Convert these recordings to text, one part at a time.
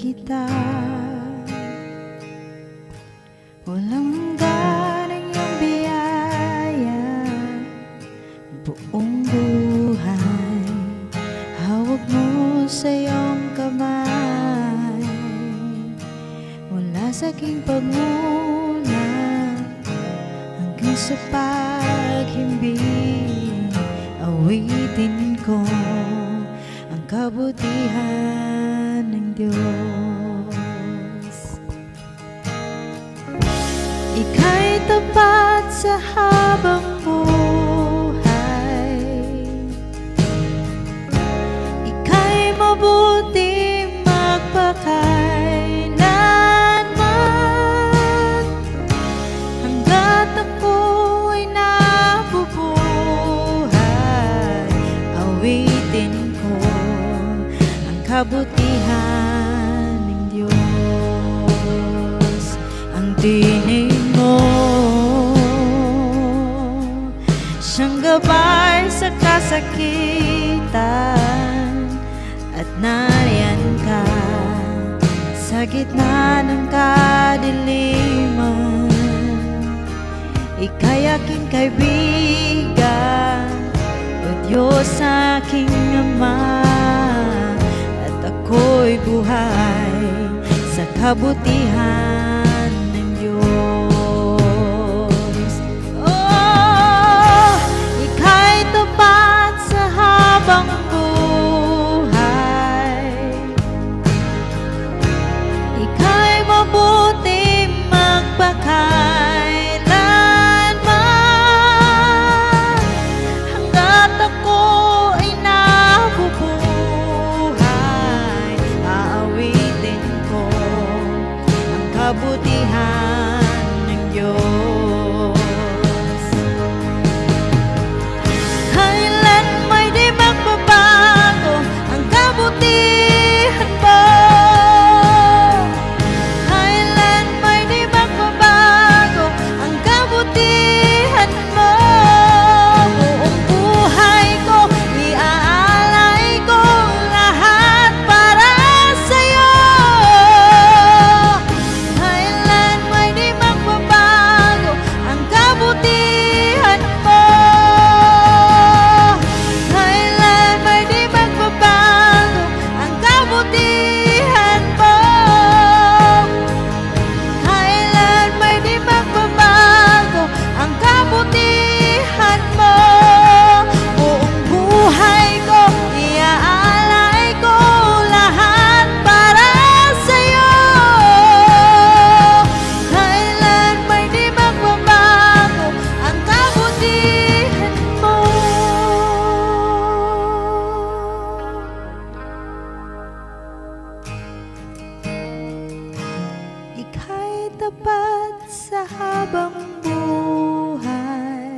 kita. Walang hanggan ang iyong biyaya, buong buhay hawak mo sa iyong kamay. Mula sa aking pagmulan hanggang sa paghimbing, awitin ko ang kabutihan ng Diyos. Ika'y tapat sa habang buhay, ika'y mabuti magpakailanman. Hanggat ako'y nabubuhay, awitin ko ang kabutihan ng Diyos. Ang tinig mo siyang gabay sa kasakitan, at nariyan ka sa gitna ng kadiliman. Ika'y aking kaibigan, O Diyos aking Ama, at ako'y buhay sa kabutihan ng Diyos. Oh, ika'y tapat sa habang buhay, ika'y mabuti magpakailanman. Hanggat ako ay nabubuhay, aawitin ko ang kabutihan ng Diyos. Kailan may di magbabago ang kabutihan mo, kailan may di magbabago ang kabutihan mo. Buong buhay ko iaalay ko lahat para sa'yo. Kailan may di magbabago ang kabutihan mo, kailan may di magbabago ang kabutihan mo, kailan may di magbabago ang kabutihan mo. Buong buhay ko iaalay ko lahat para sa'yo. Kailan may di magbabago ang kabutihan mo. Ika'y tapat sa habang buhay,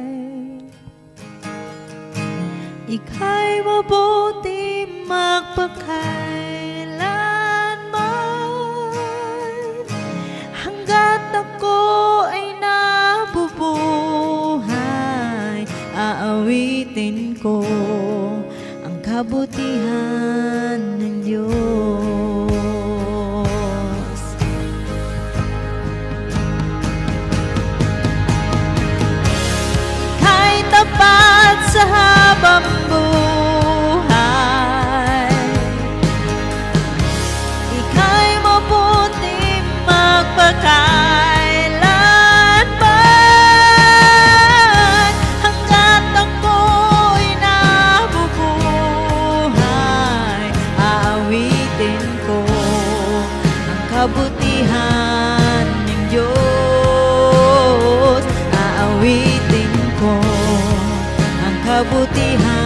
ika'y mabuti magpakailanman. Hanggat ako ay nabubuhay, aawitin ko ang kabutihan ng Diyos. Ika'y tapat sa habang buhay, ika'y mabuti magpakailanman. Hanggat ako'y nabubuhay, aawitin ko ang kabutihan ng Diyos. Aawitin ko ang kabutihan